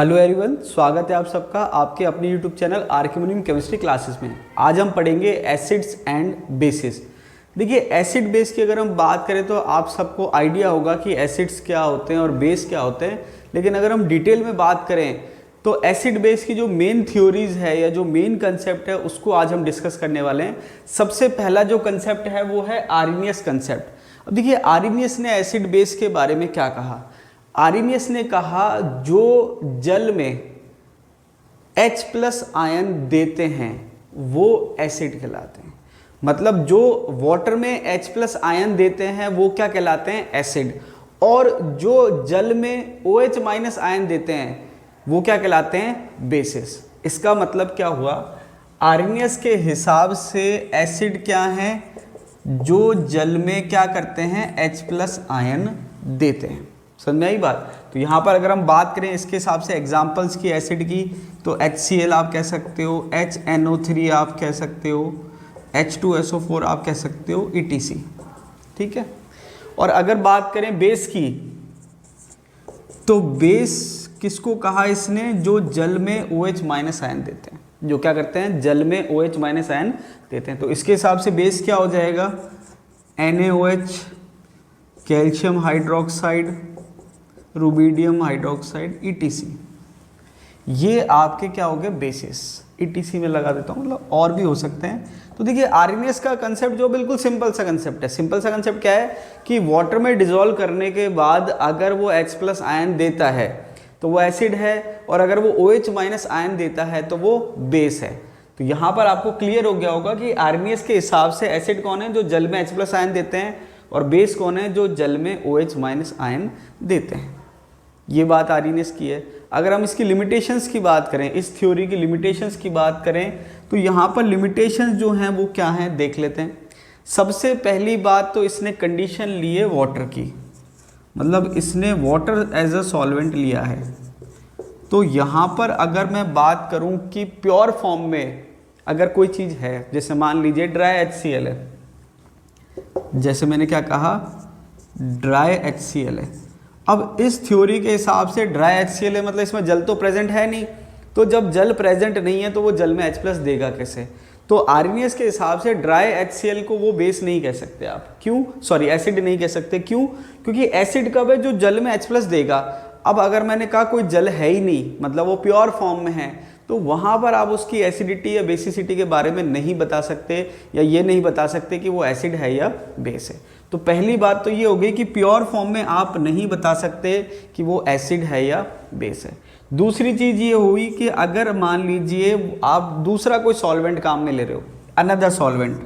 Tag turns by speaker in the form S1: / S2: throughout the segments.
S1: Hello everyone, स्वागत है आप सबका आपके अपने यूट्यूब चैनल आर्किमुनियम केमिस्ट्री क्लासेस में। आज हम पढ़ेंगे एसिड्स एंड बेसिस। देखिए, एसिड बेस की अगर हम बात करें तो आप सबको आइडिया होगा कि एसिड्स क्या होते हैं और बेस क्या होते हैं, लेकिन अगर हम डिटेल में बात करें तो एसिड बेस की जो मेन थ्योरीज है या जो मेन कंसेप्ट है उसको आज हम डिस्कस करने वाले हैं। सबसे पहला जो कंसेप्ट है वो है आर्रीनियस कंसेप्ट। अब देखिए, आर्रीनियस ने एसिड बेस के बारे में क्या कहा। आर्रीनियस ने कहा जो जल में H+ आयन देते हैं वो एसिड कहलाते हैं। मतलब जो वाटर में H+ आयन देते हैं वो क्या कहलाते हैं, एसिड। और जो जल में OH- आयन देते हैं वो क्या कहलाते हैं, बेसिस। इसका मतलब क्या हुआ, आर्रीनियस के हिसाब से एसिड क्या है, जो जल में क्या करते हैं, H+ आयन देते हैं। समझ में आई बात। तो यहाँ पर अगर हम बात करें इसके हिसाब से एग्जांपल्स की एसिड की, तो HCl आप कह सकते हो, HNO3 आप कह सकते हो, H2SO4 आप कह सकते हो, ETC। ठीक है। और अगर बात करें बेस की, तो बेस किसको कहा इसने, जो जल में OH- आयन देते हैं, जो क्या करते हैं, जल में OH- आयन देते हैं। तो इसके हिसाब से बेस क्या हो जाएगा, NaOH, calcium hydroxide, rubidium hydroxide, ETC। ये आपके क्या हो गए, बेसिस। ETC में लगा देता हूँ, मतलब और भी हो सकते हैं। तो देखिए, आर्रीनियस का कंसेप्ट जो बिल्कुल सिंपल सा कंसेप्ट है। सिंपल सा कंसेप्ट क्या है कि वाटर में डिसॉल्व करने के बाद अगर वो H+ आयन देता है तो वो एसिड है, और अगर वो OH- आयन देता है तो वो बेस है। तो यहाँ पर आपको क्लियर हो गया होगा कि आर्रीनियस के हिसाब से एसिड कौन है, जो जल में H+ आयन देते हैं, और बेस कौन है, जो जल में OH- आयन देते हैं। ये बात आर्रीनियस की है। अगर हम इसकी लिमिटेशंस की बात करें, इस थ्योरी की लिमिटेशंस की बात करें, तो यहाँ पर लिमिटेशंस जो हैं वो क्या हैं, देख लेते हैं। सबसे पहली बात तो इसने कंडीशन ली है वाटर की, मतलब इसने वाटर एज अ सॉल्वेंट लिया है। तो यहाँ पर अगर मैं बात करूँ कि प्योर फॉर्म में अगर कोई चीज़ है, जैसे मान लीजिए ड्राई HCl है, जैसे मैंने क्या कहा, ड्राई HCl है। अब इस थ्योरी के हिसाब से ड्राई HCl है, मतलब इसमें जल तो प्रेजेंट है नहीं, तो जब जल प्रेजेंट नहीं है तो वो जल में H+ देगा कैसे। तो आर्रीनियस के हिसाब से ड्राई HCl को वो बेस नहीं कह सकते आप। क्यों, सॉरी, एसिड नहीं कह सकते। क्यों, क्योंकि एसिड कब है, जो जल में H+ देगा। अब अगर मैंने कहा कोई जल है ही नहीं, मतलब वो प्योर फॉर्म में है, तो वहाँ पर आप उसकी एसिडिटी या बेसिसिटी के बारे में नहीं बता सकते, या ये नहीं बता सकते कि वो एसिड है या बेस है। तो पहली बात तो ये हो गई कि प्योर फॉर्म में आप नहीं बता सकते कि वो एसिड है या बेस है। दूसरी चीज़ ये हुई कि अगर मान लीजिए आप दूसरा कोई सॉल्वेंट काम में ले रहे हो, अनदर सॉल्वेंट,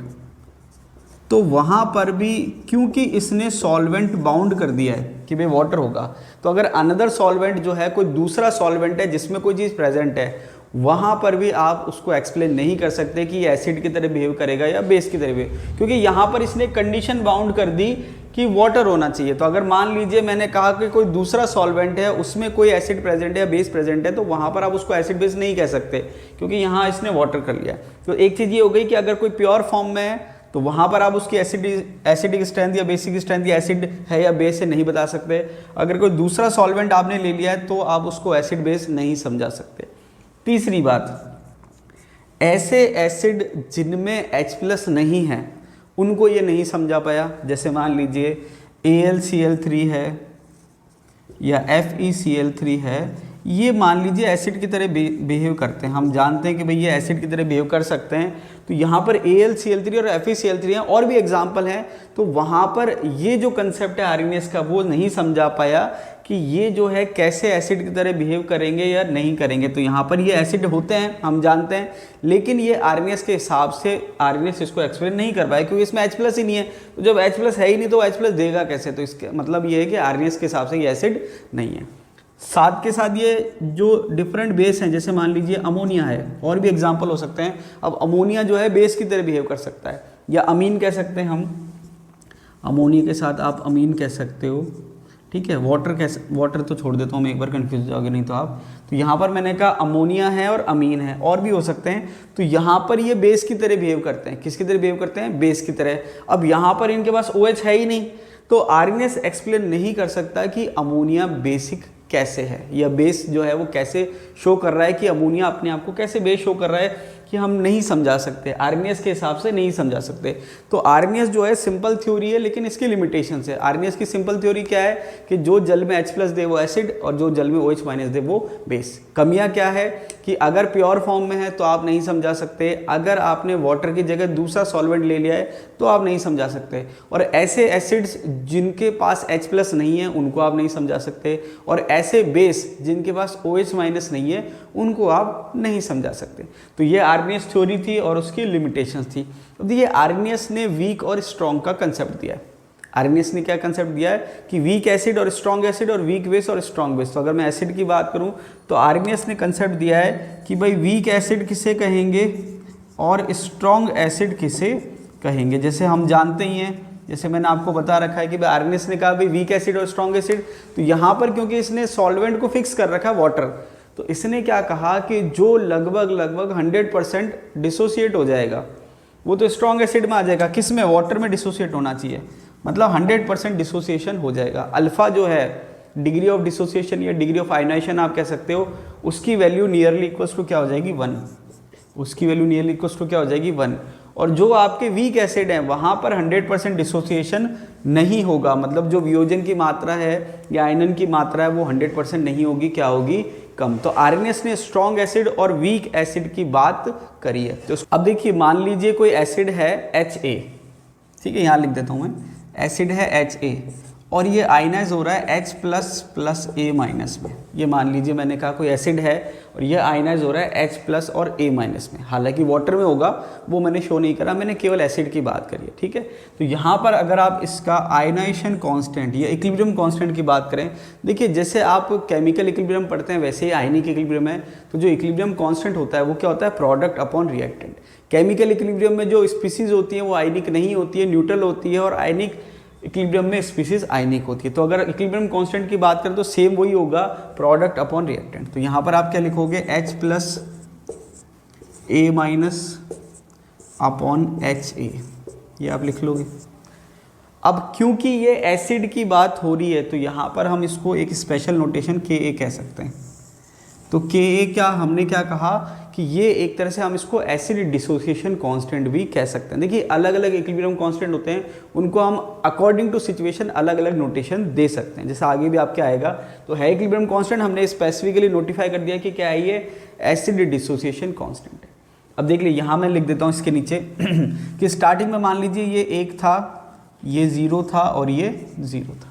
S1: तो वहाँ पर भी क्योंकि इसने सॉल्वेंट बाउंड कर दिया है कि भाई वाटर होगा, तो अगर अनदर सॉल्वेंट जो है, कोई दूसरा सॉल्वेंट है जिसमें कोई चीज़ प्रेजेंट है, वहाँ पर भी आप उसको एक्सप्लेन नहीं कर सकते कि एसिड की तरह बिहेव करेगा या बेस की तरह बिहेव, क्योंकि यहाँ पर इसने कंडीशन बाउंड कर दी कि वाटर होना चाहिए। तो अगर मान लीजिए मैंने कहा कि कोई दूसरा सॉल्वेंट है, उसमें कोई एसिड प्रेजेंट है या बेस प्रेजेंट है, तो वहाँ पर आप उसको एसिड बेस नहीं कह सकते, क्योंकि यहाँ इसने वाटर कर लिया। तो एक चीज़ ये हो गई कि अगर कोई प्योर फॉर्म में है तो वहाँ पर आप उसकी एसिडिक स्ट्रेंथ या बेसिक स्ट्रेंथ या एसिड है या बेस है नहीं बता सकते। अगर कोई दूसरा सॉल्वेंट आपने ले लिया है तो आप उसको एसिड बेस नहीं समझा सकते। तीसरी बात, ऐसे एसिड जिनमें H+ नहीं है उनको ये नहीं समझा पाया। जैसे मान लीजिए AlCl3 है या FeCl3 है, ये मान लीजिए एसिड की तरह बिहेव करते हैं। हम जानते हैं कि भाई ये एसिड की तरह बिहेव कर सकते हैं। तो यहाँ पर AlCl3 और FeCl3 हैं, और भी एग्जाम्पल हैं। तो वहाँ पर ये जो कंसेप्ट है आर्रीनियस का, वो नहीं समझा पाया कि ये जो है कैसे एसिड की तरह बिहेव करेंगे या नहीं करेंगे। तो यहाँ पर ये एसिड होते हैं, हम जानते हैं, लेकिन ये आर्रीनियस के हिसाब से आर्रीनियस इसको एक्सप्लेन नहीं कर पाया, क्योंकि इसमें H+ ही नहीं है। तो जब H+ है ही नहीं तो H+ देगा कैसे। तो इसका मतलब ये है कि आर्रीनियस के हिसाब से ये एसिड नहीं है। साथ के साथ ये जो डिफरेंट बेस हैं, जैसे मान लीजिए अमोनिया है, और भी एग्जाम्पल हो सकते हैं। अब अमोनिया जो है बेस की तरह बिहेव कर सकता है, या अमीन कह सकते हैं हम, अमोनिया के साथ आप अमीन कह सकते हो। ठीक है, वाटर तो छोड़ देता हूँ मैं, एक बार कंफ्यूज हो जाओगे नहीं तो आप। तो यहाँ पर मैंने कहा अमोनिया है और अमीन है, और भी हो सकते हैं। तो यहाँ पर ये बेस की तरह बिहेव करते हैं। किसकी तरह बिहेव करते हैं, बेस की तरह। अब यहाँ पर इनके पास OH है ही नहीं, तो आर्रीनियस एक्सप्लेन नहीं कर सकता कि अमोनिया बेसिक कैसे है, या बेस जो है वो कैसे शो कर रहा है कि अमोनिया अपने आप को कैसे बेस शो कर रहा है, कि हम नहीं समझा सकते, आर्गेनियस के हिसाब से नहीं समझा सकते। तो आर्गेनियस जो है सिंपल थ्योरी है, लेकिन इसकी लिमिटेशंस है। आर्गेनियस की सिंपल थ्योरी क्या है कि जो जल में H+ दे वो एसिड, और जो जल में OH- दे वो बेस। कमियां क्या है कि अगर प्योर फॉर्म में है तो आप नहीं समझा सकते, अगर आपने वाटर की जगह दूसरा सॉल्वेंट ले लिया है तो आप नहीं समझा सकते, और ऐसे एसिड्स जिनके पास H+ नहीं है उनको आप नहीं समझा सकते, और ऐसे बेस जिनके पास OH- नहीं है उनको आप नहीं समझा सकते। तो ये आर्गेनियस थ्योरी थी और उसकी लिमिटेशंस थी। अब देखिए आर्गेनियस ने वीक और स्ट्रॉन्ग का कंसेप्ट दिया है। आर्गेनियस ने क्या कंसेप्ट दिया है कि वीक एसिड और स्ट्रॉन्ग एसिड, और वीक बेस और स्ट्रॉन्ग बेस। तो अगर मैं एसिड की बात करूं तो आर्गेनियस ने कंसेप्ट दिया है कि भाई वीक एसिड किसे कहेंगे और स्ट्रॉन्ग एसिड किसे कहेंगे। जैसे हम जानते ही हैं, जैसे मैंने आपको बता रखा है कि भाई आर्गेनियस ने कहा भाई वीक एसिड और स्ट्रॉन्ग एसिड, तो यहाँ पर क्योंकि इसने सॉल्वेंट को फिक्स कर रखा है वाटर, तो इसने क्या कहा कि जो लगभग 100% डिसोसिएट हो जाएगा वो तो स्ट्रॉन्ग एसिड में आ जाएगा। किस में? वाटर में डिसोसिएट होना चाहिए, मतलब 100% डिसोसिएशन हो जाएगा। अल्फा जो है डिग्री ऑफ डिसोसिएशन या डिग्री ऑफ आयनाइजेशन आप कह सकते हो, उसकी वैल्यू नियरली इक्वल्स टू क्या हो जाएगी 1। उसकी वैल्यू नियरली इक्वल्स टू क्या हो जाएगी 1। और जो आपके वीक एसिड हैं वहाँ पर 100% डिसोसिएशन नहीं होगा, मतलब जो वियोजन की मात्रा है या आयनन की मात्रा है वो 100% नहीं होगी, क्या होगी? कम। तो आर्गेनियस ने स्ट्रॉन्ग एसिड और वीक एसिड की बात करी है। तो अब देखिए मान लीजिए कोई एसिड है Ha, ठीक है, यहाँ लिख देता हूँ मैं, एसिड है Ha और ये आयनाइज हो रहा है H+ A- में। ये मान लीजिए मैंने कहा कोई एसिड है और ये आयनाइज हो रहा है H+ और A- में, हालांकि वाटर में होगा वो मैंने शो नहीं करा, मैंने केवल एसिड की बात करी है, ठीक है। तो यहाँ पर अगर आप इसका आयनाइजेशन कांस्टेंट या इक्विलिब्रियम कांस्टेंट की बात करें, देखिए जैसे आप केमिकल इक्विलिब्रियम पढ़ते हैं वैसे ही आयनिक इक्विलिब्रियम है। तो जो इक्विलिब्रियम कांस्टेंट होता है वो क्या होता है? Product upon reactant. Chemical equilibrium में जो स्पीसीज होती है वो आयनिक नहीं होती है, न्यूट्रल होती है, और आयनिक इक्विलिब्रियम में स्पीसीज आयनिक होती है। तो अगर इक्विलिब्रियम कांस्टेंट की बात करें तो सेम वही होगा, प्रोडक्ट अपॉन रिएक्टेंट। तो यहाँ पर आप क्या लिखोगे? H+ A- अपॉन HA, ये आप लिख लोगे। अब क्योंकि ये एसिड की बात हो रही है तो यहाँ पर हम इसको एक स्पेशल नोटेशन Ka कह सकते हैं। तो Ka क्या, हमने क्या कहा कि ये एक तरह से हम इसको एसिड डिसोसिएशन कांस्टेंट भी कह सकते हैं। देखिए अलग अलग इक्विलिब्रियम कांस्टेंट होते हैं, उनको हम अकॉर्डिंग टू सिचुएशन अलग अलग नोटेशन दे सकते हैं, जैसे आगे भी आपके आएगा। तो है इक्विलिब्रियम कांस्टेंट, हमने स्पेसिफिकली नोटिफाई कर दिया कि क्या है, ये एसिड डिसोसिएशन कांस्टेंट है। अब देख लीजिए यहाँ मैं लिख देता हूँ इसके नीचे कि स्टार्टिंग में मान लीजिए ये 1 था, ये 0 था और ये 0 था।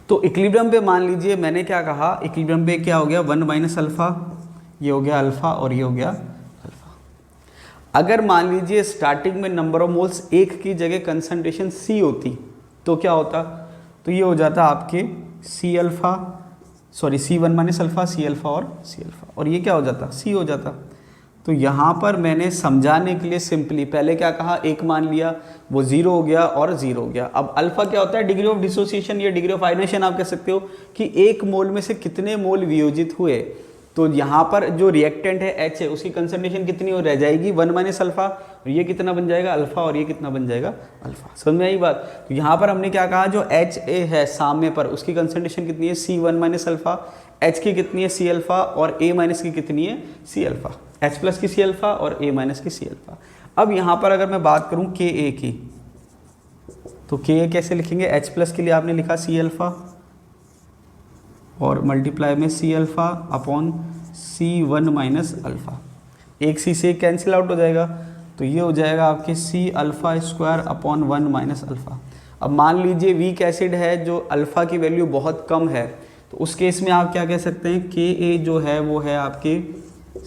S1: तो इक्विलिब्रियम पे मान लीजिए मैंने क्या कहा, इक्विलिब्रियम पे क्या हो गया? 1 - अल्फा, ये हो गया अल्फा और ये हो गया अल्फा। अगर मान लीजिए स्टार्टिंग में नंबर ऑफ मोल्स 1 की जगह कंसंट्रेशन C होती तो क्या होता? तो ये हो जाता आपके C alpha, sorry C1 - alpha, C alpha और C अल्फा, और ये क्या हो जाता? C हो जाता। तो यहाँ पर मैंने समझाने के लिए सिंपली पहले क्या कहा, 1 मान लिया, वो 0 हो गया और 0 हो गया। अब अल्फा क्या होता है? डिग्री ऑफ डिसोसिएशन या डिग्री ऑफ आयनाइजेशन आप कह सकते हो कि 1 मोल में से कितने मोल वियोजित हुए। तो यहाँ पर जो रिएक्टेंट है H है उसकी कंसंट्रेशन कितनी हो रह जाएगी? 1 - अल्फा, और ये कितना बन जाएगा? अल्फा, और ये कितना बन जाएगा? अल्फा। समझ में आई बात? तो यहाँ पर हमने क्या कहा, जो HA है सामने पर उसकी कंसंट्रेशन कितनी है? C1 - alpha. H की कितनी है? C अल्फा, और A- की कितनी है? C alpha. H+ की C अल्फा और A- की C अल्फा। अब यहाँ पर अगर मैं बात करूँ Ka की, तो Ka कैसे लिखेंगे? H+ के लिए आपने लिखा C अल्फा और मल्टीप्लाई में C alpha upon C1 - alpha. एक C से कैंसिल आउट हो जाएगा, तो ये हो जाएगा आपके C alpha square upon 1 - alpha. अब मान लीजिए वीक एसिड है जो अल्फा की वैल्यू बहुत कम है, तो उस केस में आप क्या कह सकते हैं? Ka जो है वो है आपके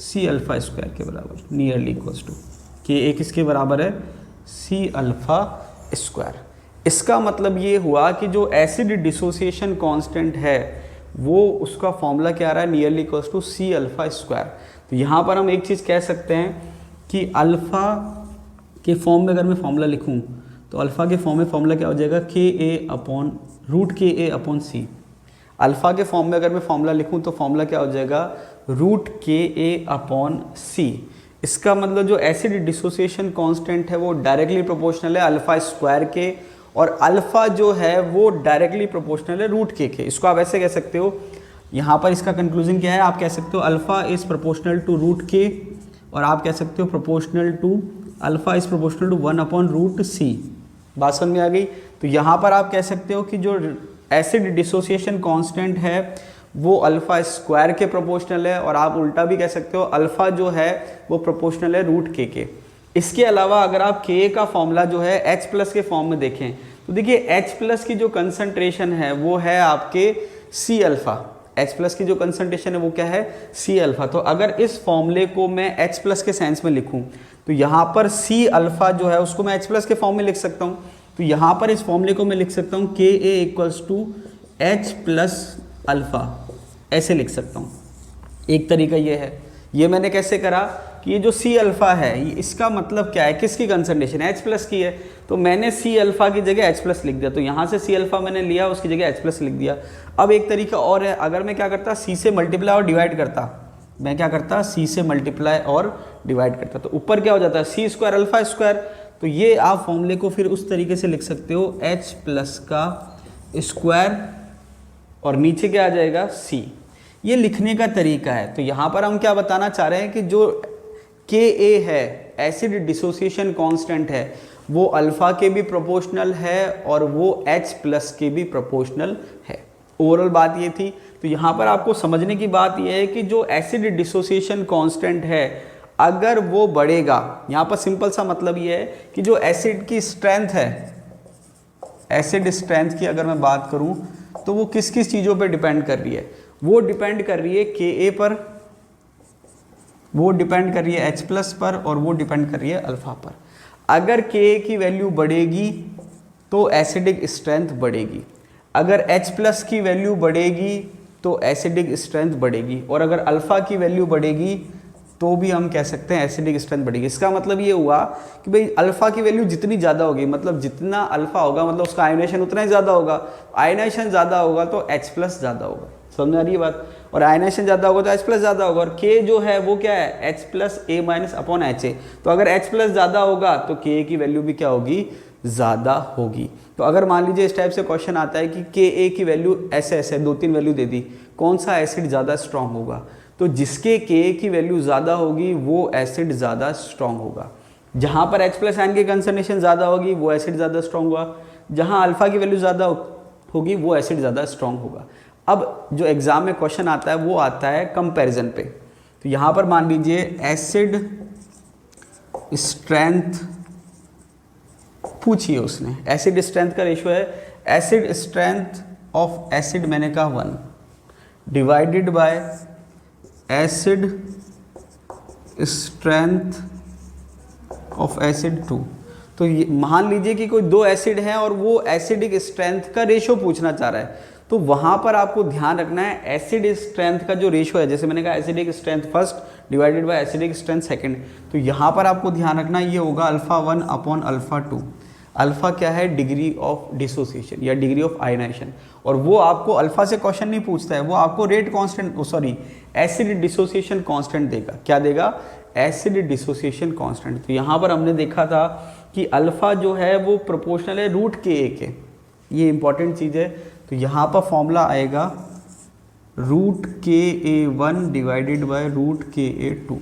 S1: C अल्फा स्क्वायर के बराबर, नियरली इक्वल्स टू Ka किसके बराबर है? C alpha square. इसका मतलब ये हुआ कि जो एसिड डिसोसिएशन कांस्टेंट है वो उसका फॉर्मूला क्या आ रहा है? Nearly equals to C alpha square. तो यहाँ पर हम एक चीज़ कह सकते हैं कि अल्फ़ा के फॉर्म में अगर मैं फॉर्मूला लिखूँ तो अल्फ़ा के फॉर्म में फॉर्मूला क्या हो जाएगा? Ka upon √Ka upon C। Alpha के फॉर्म में अगर मैं फॉर्मूला लिखूँ तो फॉर्मूला क्या हो जाएगा? √Ka upon C। इसका मतलब जो एसिड डिसोसिएशन कांस्टेंट है वो डायरेक्टली प्रोपोर्शनल है अल्फ़ा स्क्वायर के, और अल्फ़ा जो है वो डायरेक्टली प्रोपोर्शनल है रूट के। इसको आप ऐसे कह सकते हो, यहाँ पर इसका कंक्लूजन क्या है, आप कह सकते हो alpha is proportional to root के, और आप कह सकते हो proportional to alpha is proportional to 1/√c। बात समझ में आ गई। तो यहाँ पर आप कह सकते हो कि जो एसिड डिसोसिएशन कांस्टेंट है वो अल्फ़ा स्क्वायर के प्रोपोर्शनल है, और आप उल्टा भी कह सकते हो अल्फ़ा जो है वो प्रोपोर्शनल है रूट के। इसके अलावा अगर आप के का फॉर्मूला जो है H+ के फॉर्म में देखें तो देखिए H+ की जो कंसंट्रेशन है वो है आपके C अल्फ़ा। H+ की जो कंसंट्रेशन है वो क्या है, C अल्फ़ा। तो अगर इस फॉर्मूले को मैं H+ के सेंस में लिखूं तो यहाँ पर C अल्फ़ा जो है उसको मैं H+ के फॉर्म में लिख सकता हूँ। तो यहाँ पर इस फॉर्मूले को मैं लिख सकता हूँ Ka = H+ अल्फ़ा, ऐसे लिख सकता हूँ। एक तरीका ये है। ये मैंने कैसे करा कि ये जो C अल्फ़ा है इसका मतलब क्या है, किसकी कंसंट्रेशन है, H+ की है। तो मैंने C अल्फ़ा की जगह H+ लिख दिया। तो यहाँ से C अल्फ़ा मैंने लिया, उसकी जगह H+ लिख दिया। अब एक तरीका और है, अगर मैं क्या करता, C से मल्टीप्लाई और डिवाइड करता, मैं क्या करता, C से मल्टीप्लाई और डिवाइड करता, तो ऊपर क्या हो जाता है C² अल्फ़ा स्क्वायर। तो ये आप फॉर्मूले को फिर उस तरीके से लिख सकते हो H+ का स्क्वायर और नीचे क्या आ जाएगा C। ये लिखने का तरीका है। तो यहाँ पर हम क्या बताना चाह रहे हैं कि जो Ka है एसिड डिसोसिएशन कांस्टेंट है वो अल्फ़ा के भी प्रोपोर्शनल है और वो H+ के भी प्रोपोर्शनल है। ओवरऑल बात ये थी। तो यहाँ पर आपको समझने की बात यह है कि जो एसिड डिसोसिएशन कांस्टेंट है अगर वो बढ़ेगा, यहाँ पर सिंपल सा मतलब ये है कि जो एसिड की स्ट्रेंथ है, एसिड स्ट्रेंथ की अगर मैं बात करूँ तो वो किस किस चीज़ों पर डिपेंड कर रही है, वो डिपेंड कर रही है Ka पर, वो डिपेंड कर रही है H+ पर, और वो डिपेंड कर रही है अल्फ़ा पर। अगर Ka की वैल्यू बढ़ेगी तो एसिडिक स्ट्रेंथ बढ़ेगी, अगर H+ की वैल्यू बढ़ेगी तो एसिडिक स्ट्रेंथ बढ़ेगी, और अगर अल्फ़ा की वैल्यू बढ़ेगी तो भी हम कह सकते हैं एसिडिक स्ट्रेंथ बढ़ेगी। इसका मतलब ये हुआ कि भाई अल्फ़ा की वैल्यू जितनी ज़्यादा होगी, मतलब जितना अल्फ़ा होगा मतलब उसका आयनाइजेशन उतना ही ज़्यादा होगा, आयनाइजेशन ज़्यादा होगा तो H+ ज़्यादा होगा। समझ में आ रही है बात। और आयनाइजेशन ज़्यादा होगा तो H+ ज़्यादा होगा, और K जो है वो क्या है H+A-/HA। तो अगर H+ ज़्यादा होगा तो Ka की वैल्यू भी क्या होगी, ज़्यादा होगी। तो अगर मान लीजिए इस टाइप से क्वेश्चन आता है कि Ka की वैल्यू ऐसे ऐसे 2-3 वैल्यू दे दी, कौन सा एसिड ज़्यादा स्ट्रॉन्ग होगा, तो जिसके Ka की वैल्यू ज़्यादा होगी वो एसिड ज़्यादा स्ट्रॉन्ग होगा। जहाँ पर H+ आयन की कंसंट्रेशन ज़्यादा होगी वो एसिड ज़्यादा स्ट्रॉन्ग हुआ, जहाँ अल्फ़ा की वैल्यू ज़्यादा होगी वो एसिड ज़्यादा स्ट्रॉन्ग होगा। अब जो एग्ज़ाम में क्वेश्चन आता है वो आता है कंपैरिजन पे। तो यहाँ पर मान लीजिए एसिड स्ट्रेंथ पूछिए उसने, एसिड स्ट्रेंथ का रेशियो है एसिड स्ट्रेंथ ऑफ एसिड, मैंने कहा 1 divided bye acid strength of acid 2। तो मान लीजिए कि कोई 2 एसिड हैं और वो एसिडिक स्ट्रेंथ का रेशियो पूछना चाह रहा है, तो वहाँ पर आपको ध्यान रखना है एसिड स्ट्रेंथ का जो रेशियो है, जैसे मैंने कहा acidic strength first divided by acidic strength second, तो यहाँ पर आपको ध्यान रखना ये होगा α1/α2। अल्फ़ा क्या है, डिग्री ऑफ डिसोसिएशन या डिग्री ऑफ आयनाइजेशन, और वो आपको अल्फ़ा से क्वेश्चन नहीं पूछता है, वो आपको rate constant sorry acid dissociation constant देगा। क्या देगा, एसिड डिसोसिएशन कांस्टेंट। तो यहाँ पर हमने देखा था कि अल्फ़ा जो है वो प्रोपोर्शनल है रूट Ka के, ये इंपॉर्टेंट चीज़ है। तो यहाँ पर फॉर्मूला आएगा √Ka1 डिवाइडेड बाय √Ka2।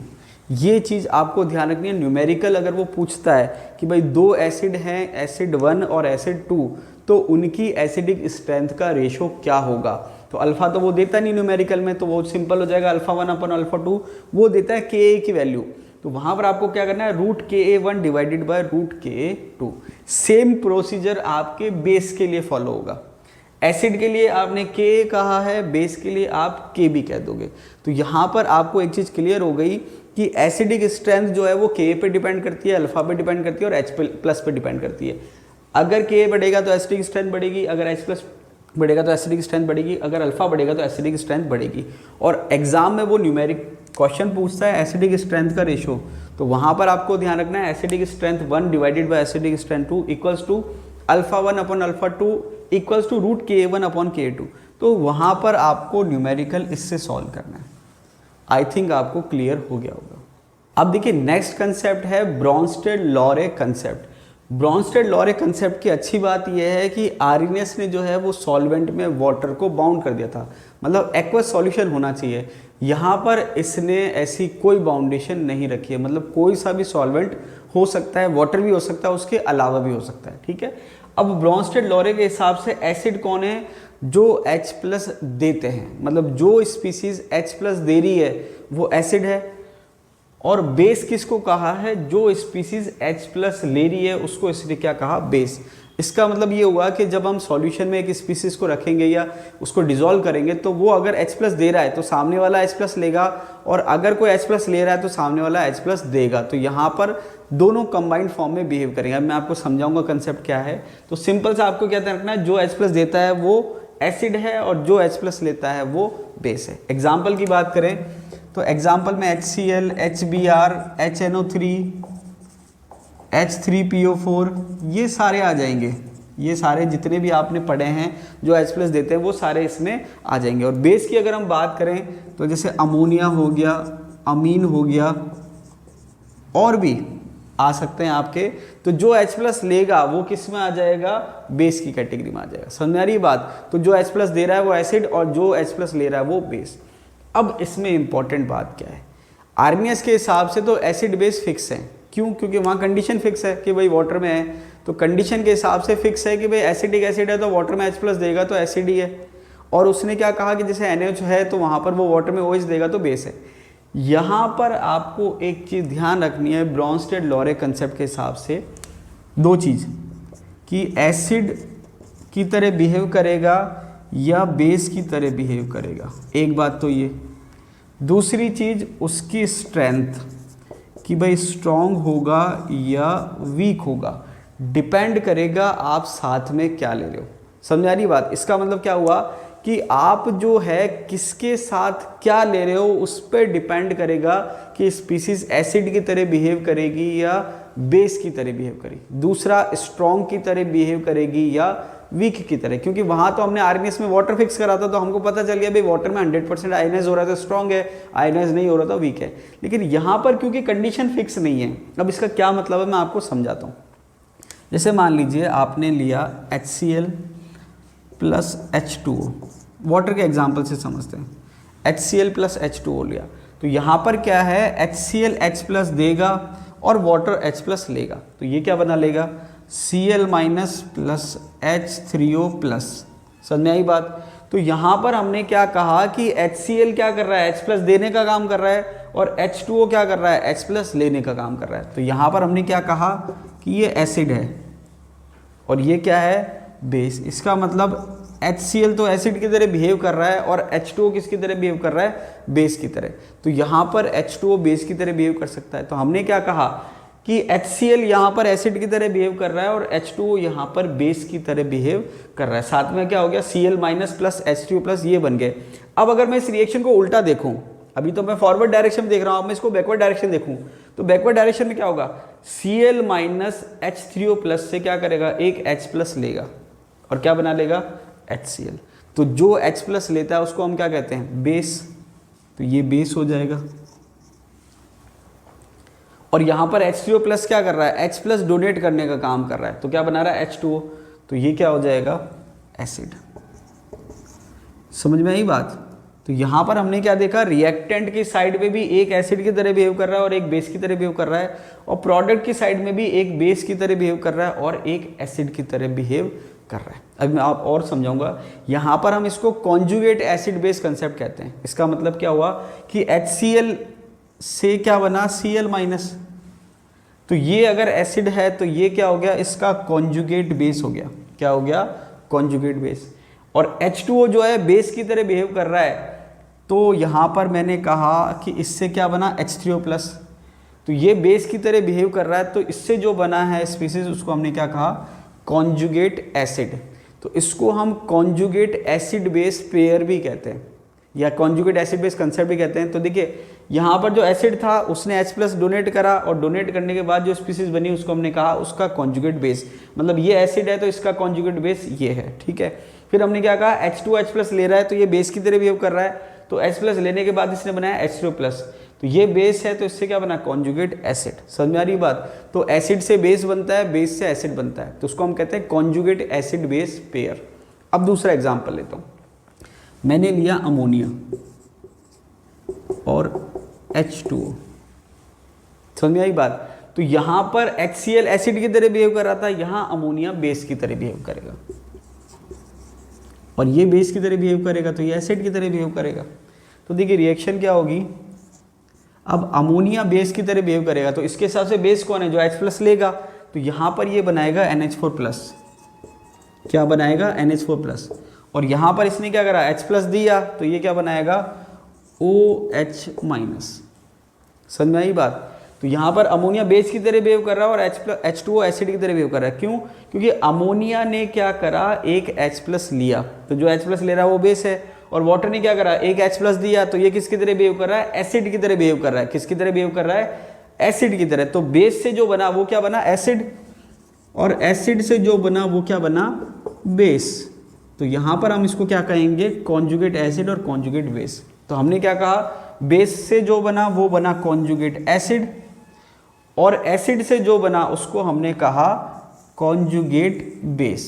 S1: ये चीज़ आपको ध्यान रखनी है। न्यूमेरिकल अगर वो पूछता है कि भाई 2 एसिड हैं, एसिड 1 और एसिड 2, तो उनकी एसिडिक स्ट्रेंथ का रेशो क्या होगा, तो अल्फ़ा तो वो देता नहीं न्यूमेरिकल में, तो वो सिंपल हो जाएगा α1/α2, वो देता है Ka की वैल्यू। तो वहाँ पर आपको क्या करना है, √Ka1 divided by √Ka2। Same procedure आपके बेस के लिए फॉलो होगा। एसिड के लिए आपने Ka कहा है, बेस के लिए आप K भी कह दोगे। तो यहाँ पर आपको एक चीज़ क्लियर हो गई कि एसिडिक स्ट्रेंथ जो है वो Ka पे डिपेंड करती है, अल्फ़ा पे डिपेंड करती है और H+ पे डिपेंड करती है। अगर Ka बढ़ेगा तो एसिडिक स्ट्रेंथ बढ़ेगी, अगर H+ बढ़ेगा तो एसिडिक स्ट्रेंथ बढ़ेगी, अगर अल्फ़ा बढ़ेगा तो एसिडिक स्ट्रेंथ बढ़ेगी। और एग्जाम में वो न्यूमेरिक क्वेश्चन पूछता है एसिडिक स्ट्रेंथ का रेशो, तो वहाँ पर आपको ध्यान रखना है acidic strength 1 divided by acidic strength 2 equals to α1/α2 equals to √Ka1/Ka2। तो वहाँ पर आपको न्यूमेरिकल इससे सॉल्व करना है। आई थिंक आपको क्लियर हो गया होगा। अब देखिए नेक्स्ट कंसेप्ट है ब्रॉन्स्टेड-लॉरे कंसेप्ट। ब्रॉन्स्टेड-लॉरे कंसेप्ट की अच्छी बात यह है कि आर्रहनेस ने जो है वो सॉल्वेंट में वाटर को बाउंड कर दिया था, मतलब एक्वस सॉल्यूशन होना चाहिए। यहाँ पर इसने ऐसी कोई बाउंडेशन नहीं रखी है, मतलब कोई सा भी सॉल्वेंट हो सकता है, वाटर भी हो सकता है, उसके अलावा भी हो सकता है, ठीक है। अब ब्रॉन्स्टेड-लॉरे के हिसाब से एसिड कौन है जो H+ देते हैं, मतलब जो स्पीसीज H+ दे रही है वो एसिड है, और बेस किसको कहा है, जो स्पीसीज H+ ले रही है उसको इसने क्या कहा, बेस। इसका मतलब ये हुआ कि जब हम सॉल्यूशन में एक स्पीसीज को रखेंगे या उसको डिसॉल्व करेंगे तो वो अगर H+ दे रहा है तो सामने वाला H+ लेगा, और अगर कोई H+ ले रहा है तो सामने वाला H+ देगा। तो यहाँ पर दोनों कंबाइंड फॉर्म में बिहेव करेंगे। अब मैं आपको समझाऊंगा कंसेप्ट क्या है। तो सिंपल सा आपको क्या ध्यान रखना है, जो H+ देता है वो एसिड है और जो H+ लेता है वो बेस है। एग्जाम्पल की बात करें तो एग्जाम्पल में HCl, HBr, HNO3, H3PO4 ये सारे आ जाएंगे। ये सारे जितने भी आपने पढ़े हैं जो H+ देते हैं वो सारे इसमें आ जाएंगे। और बेस की अगर हम बात करें तो जैसे अमोनिया हो गया, अमीन हो गया, और भी आ सकते हैं आपके। तो जो H+ लेगा वो किस में आ जाएगा, बेस की कैटेगरी में आ जाएगा। समझ आ रही बात। तो जो H+ दे रहा है वो एसिड और जो H+ ले रहा है वो बेस। अब इसमें इंपॉर्टेंट बात क्या है, आर्रहनेस के हिसाब से तो एसिड बेस फिक्स है। क्यों? क्योंकि वहाँ कंडीशन फिक्स है कि भाई वाटर में है, तो कंडीशन के हिसाब से फिक्स है कि भाई एसिडिक एसिड है तो वाटर में H+ देगा तो एसिड ही है। और उसने क्या कहा कि जैसे NaOH है तो वहाँ पर वो वाटर में OH देगा तो बेस है। यहाँ पर आपको एक चीज़ ध्यान रखनी है ब्रॉन्स्टेड-लॉरे कंसेप्ट के हिसाब से, दो चीज़, कि एसिड की तरह बिहेव करेगा या बेस की तरह बिहेव करेगा, एक बात तो ये। दूसरी चीज़ उसकी स्ट्रेंथ, कि भाई स्ट्रॉन्ग होगा या वीक होगा, डिपेंड करेगा आप साथ में क्या ले रहे हो। समझ आ रही बात। इसका मतलब क्या हुआ कि आप जो है किसके साथ क्या ले रहे हो उस पर डिपेंड करेगा कि स्पीसीज एसिड की तरह बिहेव करेगी या बेस की तरह बिहेव करेगी। दूसरा, स्ट्रॉन्ग की तरह बिहेव करेगी या वीक की तरह, क्योंकि वहां तो हमने आर्रहनेस में वाटर फिक्स करा था तो हमको पता चल गया भाई वाटर में 100% आयनाइज हो रहा था स्ट्रॉन्ग है, आयनाइज नहीं हो रहा था वीक है। लेकिन यहाँ पर क्योंकि कंडीशन फिक्स नहीं है, अब इसका क्या मतलब है मैं आपको समझाता हूँ। जैसे मान लीजिए आपने लिया HCl प्लस H2O, वाटर के एग्जाम्पल से समझते हैं। HCl प्लस H2O लिया तो यहाँ पर क्या है, HCl H+ देगा और वाटर H+ लेगा, तो ये क्या बना लेगा, Cl- प्लस H3O+। समझ में आई बात। तो यहाँ पर हमने क्या कहा कि HCl क्या कर रहा है, H+ देने का काम कर रहा है, और H2O क्या कर रहा है, H+ लेने का काम कर रहा है। तो यहाँ पर हमने क्या कहा कि ये एसिड है और ये क्या है, बेस। इसका मतलब HCl तो एसिड की तरह बिहेव कर रहा है और H2O किसकी तरह बिहेव कर रहा है, बेस की तरह। तो यहाँ पर H2O बेस की तरह बिहेव कर सकता है। तो हमने क्या कहा कि HCl यहाँ पर एसिड की तरह बिहेव कर रहा है और H2O यहाँ पर बेस की तरह बिहेव कर रहा है। साथ में क्या हो गया, Cl- प्लस H3O+, ये बन गए। अब अगर मैं इस रिएक्शन को उल्टा देखूँ, अभी तो मैं फॉरवर्ड डायरेक्शन में देख रहा हूँ, अब मैं इसको बैकवर्ड डायरेक्शन देखूँ तो बैकवर्ड डायरेक्शन में क्या होगा, Cl- H3O+ से क्या करेगा, एक H+ लेगा और क्या बना लेगा, HCl। तो जो H+ लेता है उसको हम क्या कहते हैं, बेस। तो ये बेस हो जाएगा। और यहाँ पर H3O+ क्या कर रहा है, H+ डोनेट करने का काम कर रहा है, तो क्या बना रहा है, H2O। तो ये क्या हो जाएगा, एसिड। समझ में आई बात। तो यहाँ पर हमने क्या देखा, रिएक्टेंट की साइड में भी एक एसिड की तरह बिहेव कर रहा है और एक बेस की तरह बिहेव कर रहा है, और प्रोडक्ट की साइड में भी एक बेस की तरह बिहेव कर रहा है और एक एसिड की तरह बिहेव कर रहा है। अब मैं आप और समझाऊंगा। यहाँ पर हम इसको कॉन्जुगेट एसिड बेस कंसेप्ट कहते हैं। इसका मतलब क्या हुआ कि HCl से क्या बना, Cl-। तो ये अगर एसिड है तो ये क्या हो गया, इसका कॉन्जुगेट बेस हो गया। क्या हो गया, कॉन्जुगेट बेस। और H2O जो है बेस की तरह बिहेव कर रहा है, तो यहाँ पर मैंने कहा कि इससे क्या बना, H3O+। तो ये बेस की तरह बिहेव कर रहा है, तो इससे जो बना है स्पीसीज उसको हमने क्या कहा, कॉन्जुगेट एसिड। तो इसको हम कॉन्जुगेट एसिड बेस पेयर भी कहते हैं या कॉन्जुगेट एसिड बेस कंसेप्ट भी कहते हैं। तो देखिए यहाँ पर जो एसिड था उसने H+ डोनेट करा और डोनेट करने के बाद जो स्पीसीज बनी उसको हमने कहा उसका कॉन्जुगेट बेस। मतलब ये एसिड है तो इसका कॉन्जुगेट बेस ये है, ठीक है। फिर हमने क्या कहा, H2O H+ ले रहा है तो ये बेस की तरह बिहेव कर रहा है, तो H प्लस लेने के बाद इसने बनाया H2 प्लस, तो ये बेस है तो इससे क्या बना, कॉन्जुगेट एसिड। समझ में आ रही बात? तो एसिड से बेस बनता है, बेस से एसिड बनता है, तो उसको हम कहते हैं कॉन्जुगेट एसिड बेस पेयर। अब दूसरा एग्जांपल लेता हूँ, मैंने लिया अमोनिया और H2O। समझ में आई बात? तो यहां पर HCl एसिड की तरह बिहेव कर रहा था, यहां अमोनिया बेस की तरह बिहेव करेगा, और ये बेस की तरह बिहेव करेगा तो ये एसिड की तरह बिहेव करेगा। तो देखिए रिएक्शन क्या होगी, अब अमोनिया बेस की तरह बिहेव करेगा तो इसके हिसाब से बेस कौन है, जो H प्लस लेगा, तो यहां पर ये बनाएगा NH4 प्लस। क्या बनाएगा, NH4 प्लस। और यहां पर इसने क्या करा, H प्लस दिया तो ये क्या बनाएगा, OH माइनस। समझ में आई बात? तो यहाँ पर अमोनिया बेस की तरह बिहेव कर रहा है और H2O एसिड की तरह बिहेव कर रहा है। क्यों? क्योंकि अमोनिया ने क्या करा, एक H प्लस लिया, तो जो H प्लस ले रहा है वो बेस है, और वाटर ने क्या करा, एक H प्लस दिया, तो ये किसकी तरह बिहेव कर रहा है, एसिड की तरह बिहेव कर रहा है। किसकी तरह बिहेव कर रहा है, एसिड की तरह। तो बेस से जो बना वो क्या बना, एसिड, और एसिड से जो बना वो क्या बना, बेस। तो यहाँ पर हम इसको क्या कहेंगे, कॉन्जुगेट एसिड और कॉन्जुगेट बेस। तो हमने क्या कहा, बेस से जो बना वो बना कॉन्जुगेट एसिड, और एसिड से जो बना उसको हमने कहा कॉन्जुगेट बेस।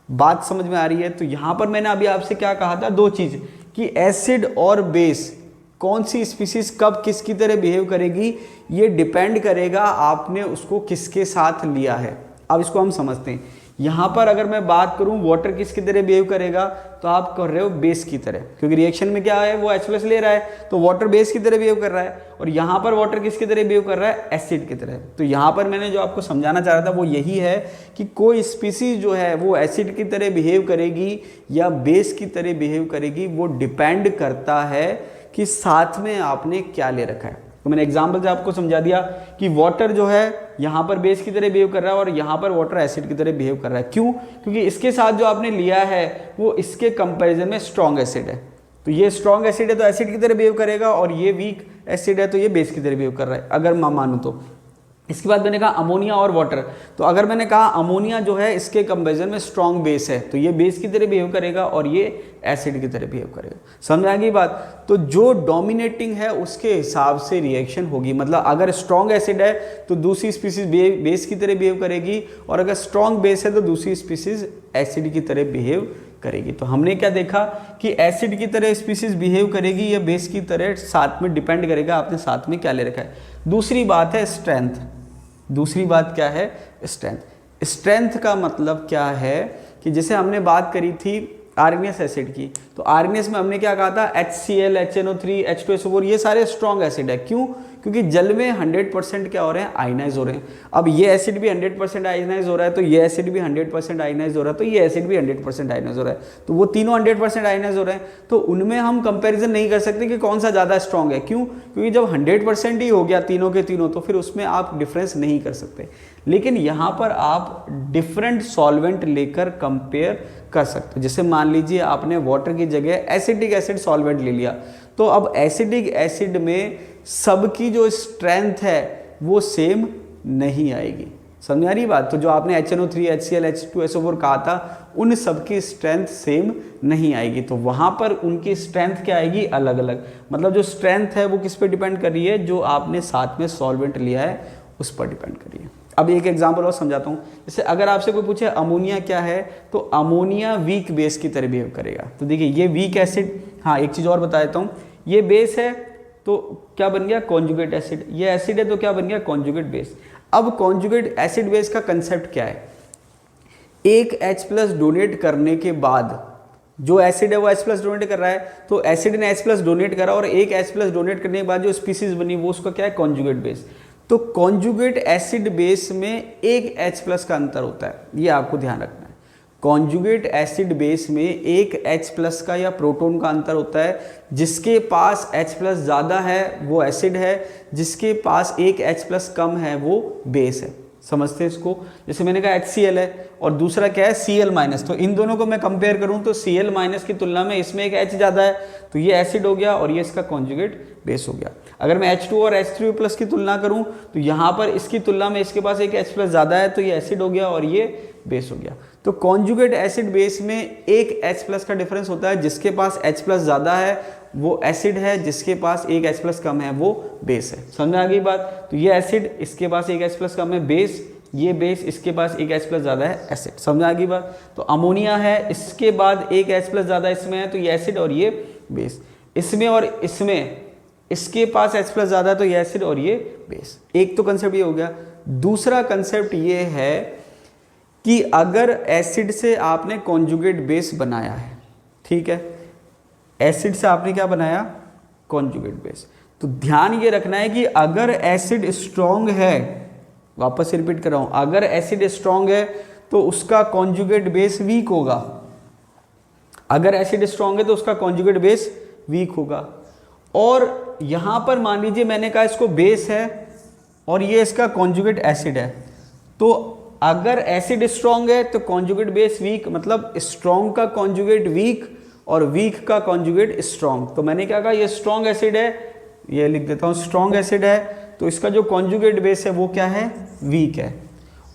S1: बात समझ में आ रही है? तो यहां पर मैंने अभी आपसे क्या कहा था, दो चीज, कि एसिड और बेस कौन सी स्पीसीज कब किसकी तरह बिहेव करेगी, ये डिपेंड करेगा आपने उसको किसके साथ लिया है। अब इसको हम समझते हैं। यहां पर अगर मैं बात करूं वाटर किसकी तरह बिहेव करेगा, तो आप कर रहे हो बेस की तरह, क्योंकि रिएक्शन में क्या है, वो H प्लस ले रहा है, तो वाटर बेस की तरह बिहेव कर रहा है, और यहां पर वाटर किसकी तरह बिहेव कर रहा है, एसिड की तरह। तो यहां पर मैंने जो आपको समझाना चाह रहा था वो यही है कि कोई स्पीसीज जो है वो एसिड की तरह बिहेव करेगी या बेस की तरह बिहेव करेगी, वो डिपेंड करता है कि साथ में आपने क्या ले रखा है। तो मैंने एग्जाम्पल से आपको समझा दिया कि वाटर जो है यहाँ पर बेस की तरह बिहेव कर रहा है और यहाँ पर वाटर एसिड की तरह बिहेव कर रहा है। क्यों? क्योंकि इसके साथ जो आपने लिया है वो इसके कंपैरिजन में स्ट्रॉन्ग एसिड है, तो ये स्ट्रॉन्ग एसिड है तो एसिड की तरह बिहेव करेगा, और ये वीक एसिड है तो ये बेस की तरह बिहेव कर रहा है, अगर मैं मानूँ तो। इसके बाद मैंने कहा अमोनिया और वाटर, तो अगर मैंने कहा अमोनिया जो है इसके कंपैरिजन में स्ट्रॉन्ग बेस है, तो ये बेस की तरह बिहेव करेगा और ये एसिड की तरह बिहेव करेगा। समझ आ गई बात? तो जो डोमिनेटिंग है उसके हिसाब से रिएक्शन होगी। मतलब अगर स्ट्रॉन्ग एसिड है तो दूसरी स्पीसीज बेस की तरह बिहेव करेगी, और अगर स्ट्रॉन्ग बेस है तो दूसरी स्पीसीज एसिड की तरह बिहेव करेगी। तो हमने क्या देखा कि एसिड की तरह स्पीसीज बिहेव करेगी या बेस की तरह, साथ में डिपेंड करेगा आपने साथ में क्या ले रखा है। दूसरी बात है स्ट्रेंथ। दूसरी बात क्या है, स्ट्रेंथ। स्ट्रेंथ का मतलब क्या है कि जैसे हमने बात करी थी आर्गेनियस एसिड की, तो आर्गेनियस में हमने क्या कहा था, HCl, HNO3, H2SO4 ये सारे स्ट्रॉन्ग एसिड है। क्यों? क्योंकि जल में 100% क्या हो रहे हैं, आयनाइज हो रहे हैं। अब ये एसिड भी 100% आयनाइज हो रहा है, तो ये एसिड भी 100% आयनाइज हो रहा है, तो ये एसिड भी 100% आयनाइज हो रहा है, तो वो तीनों 100% आयनाइज हो रहे हैं। तो उनमें हम कंपैरिजन नहीं कर सकते कि कौन सा ज़्यादा स्ट्रॉन्ग है। क्यों? क्योंकि जब 100% ही हो गया तीनों के तीनों, तो फिर उसमें आप डिफरेंस नहीं कर सकते। लेकिन यहाँ पर आप डिफरेंट सॉल्वेंट लेकर कंपेयर कर सकते हो। जैसे मान लीजिए आपने वाटर की जगह एसिटिक एसिड सॉल्वेंट ले लिया, तो अब एसिटिक एसिड में सबकी जो स्ट्रेंथ है वो सेम नहीं आएगी। समझ आ रही बात? तो जो आपने HNO3, HCl, H2SO4 कहा था, उन सबकी स्ट्रेंथ सेम नहीं आएगी, तो वहां पर उनकी स्ट्रेंथ क्या आएगी, अलग अलग। मतलब जो स्ट्रेंथ है वो किस पे डिपेंड कर रही है, जो आपने साथ में सॉल्वेंट लिया है उस पर डिपेंड कर रही है। अब एक एग्जांपल और समझाता हूँ। जैसे अगर आपसे कोई पूछे अमोनिया क्या है, तो अमोनिया वीक बेस की तरह बिहेव करेगा। तो देखिए ये वीक एसिड, हाँ एक चीज़ और बता देता हूँ, ये बेस है तो क्या बन गया, कॉन्जुगेट एसिड। ये एसिड है तो क्या बन गया, कॉन्जुगेट बेस। अब कॉन्जुगेट एसिड बेस का कंसेप्ट क्या है, एक H प्लस डोनेट करने के बाद, जो एसिड है वो H प्लस डोनेट कर रहा है, तो एसिड ने H प्लस डोनेट करा, और एक H प्लस डोनेट करने के बाद जो स्पीसीज बनी वो उसका क्या है, कॉन्जुगेट बेस। तो कॉन्जुगेट एसिड बेस में एक H प्लस का अंतर होता है, ये आपको ध्यान रखना है। कॉन्जुगेट एसिड बेस में एक H प्लस का या प्रोटॉन का अंतर होता है। जिसके पास H प्लस ज़्यादा है वो एसिड है, जिसके पास एक H प्लस कम है वो बेस है। समझते हैं इसको? जैसे मैंने कहा HCl है और दूसरा क्या है, Cl माइनस, तो इन दोनों को मैं कंपेयर करूं तो Cl माइनस की तुलना में इसमें एक H ज़्यादा है, तो ये एसिड हो गया और ये इसका कॉन्जुगेट बेस हो गया। अगर मैं H2 और H3 प्लस की तुलना करूं तो यहाँ पर इसकी तुलना में इसके पास एक H प्लस ज़्यादा है, तो ये एसिड हो गया और ये बेस हो गया। तो कॉन्जुगेट एसिड बेस में एक H प्लस का डिफरेंस होता है, जिसके पास H प्लस ज़्यादा है वो एसिड है, जिसके पास एक H प्लस कम है वो बेस है। समझ में आ गई बात? तो ये एसिड, इसके पास एक H प्लस कम है बेस, ये बेस, इसके पास एक H प्लस ज़्यादा है एसिड। समझ में आ गई बात? तो अमोनिया है, इसके बाद एक H प्लस ज़्यादा इसमें है तो ये एसिड और ये बेस, इसमें और इसमें इसके पास H प्लस ज़्यादा है तो ये एसिड और ये बेस। एक तो कंसेप्ट ये हो गया। दूसरा कंसेप्ट ये है कि अगर एसिड से आपने कॉन्जुगेट बेस बनाया है, ठीक है, एसिड से आपने क्या बनाया? Conjugate base. तो ध्यान ये रखना है कि अगर एसिड स्ट्रॉन्ग है, वापस से रिपीट कर रहा हूं, अगर एसिड स्ट्रॉन्ग है तो उसका कॉन्जुगेट बेस वीक होगा। अगर एसिड स्ट्रॉन्ग है तो उसका कॉन्जुगेट बेस वीक होगा। और यहां पर मान लीजिए मैंने कहा इसको बेस है और ये इसका कॉन्जुगेट एसिड है, तो अगर एसिड स्ट्रॉन्ग है तो कॉन्जुगेट बेस वीक, मतलब स्ट्रॉन्ग का कॉन्जुगेट वीक और वीक का कॉन्जुगेट स्ट्रॉन्ग। तो मैंने क्या कहा, ये स्ट्रॉन्ग एसिड है, ये लिख देता हूं, स्ट्रॉन्ग एसिड है तो इसका जो कॉन्जुगेट बेस है वो क्या है? वीक है।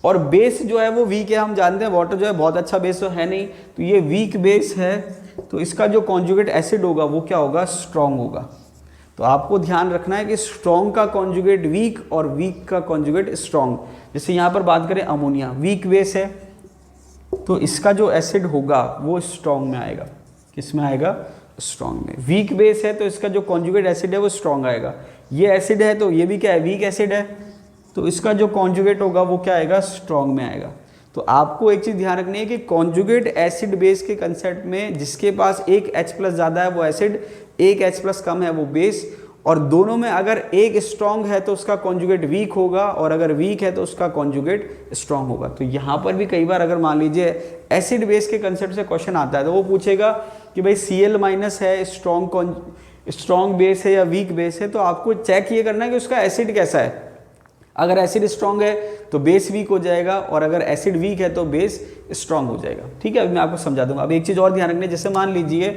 S1: और बेस जो है वो वीक है, हम जानते हैं वाटर जो है बहुत अच्छा बेस तो है नहीं, तो ये वीक बेस है तो इसका जो कॉन्जुगेट एसिड होगा वो क्या होगा? स्ट्रॉन्ग होगा। तो आपको ध्यान रखना है कि स्ट्रॉन्ग का कॉन्जुगेट वीक और वीक का कॉन्जुगेट स्ट्रॉन्ग। जैसे यहाँ पर बात करें अमोनिया, वीक बेस है तो इसका जो एसिड होगा वो स्ट्रॉन्ग में आएगा। किस में आएगा? स्ट्रॉन्ग में। वीक बेस है तो इसका जो कॉन्जुगेट एसिड है वो स्ट्रॉन्ग आएगा। ये एसिड है तो ये भी क्या है? वीक एसिड है, तो इसका जो कॉन्जुगेट होगा वो क्या आएगा? स्ट्रॉन्ग में आएगा। तो आपको एक चीज़ ध्यान रखनी है कि कॉन्जुगेट एसिड बेस के कंसेप्ट में जिसके पास एक H प्लस ज़्यादा है वो एसिड, एक H प्लस कम है वो बेस, और दोनों में अगर एक स्ट्रॉन्ग है तो उसका कॉन्जुगेट वीक होगा और अगर वीक है तो उसका कॉन्जुगेट स्ट्रॉन्ग होगा। तो यहाँ पर भी कई बार अगर मान लीजिए एसिड बेस के कंसेप्ट से क्वेश्चन आता है तो वो पूछेगा कि भाई Cl माइनस है, स्ट्रॉन्ग बेस है या वीक बेस है, तो आपको चेक ये करना है कि उसका एसिड कैसा है। अगर एसिड स्ट्रॉन्ग है तो बेस वीक हो जाएगा और अगर एसिड वीक है तो बेस स्ट्रॉन्ग हो जाएगा। ठीक है, अभी मैं आपको समझा दूंगा। अब एक चीज़ और ध्यान रखनी है, जैसे मान लीजिए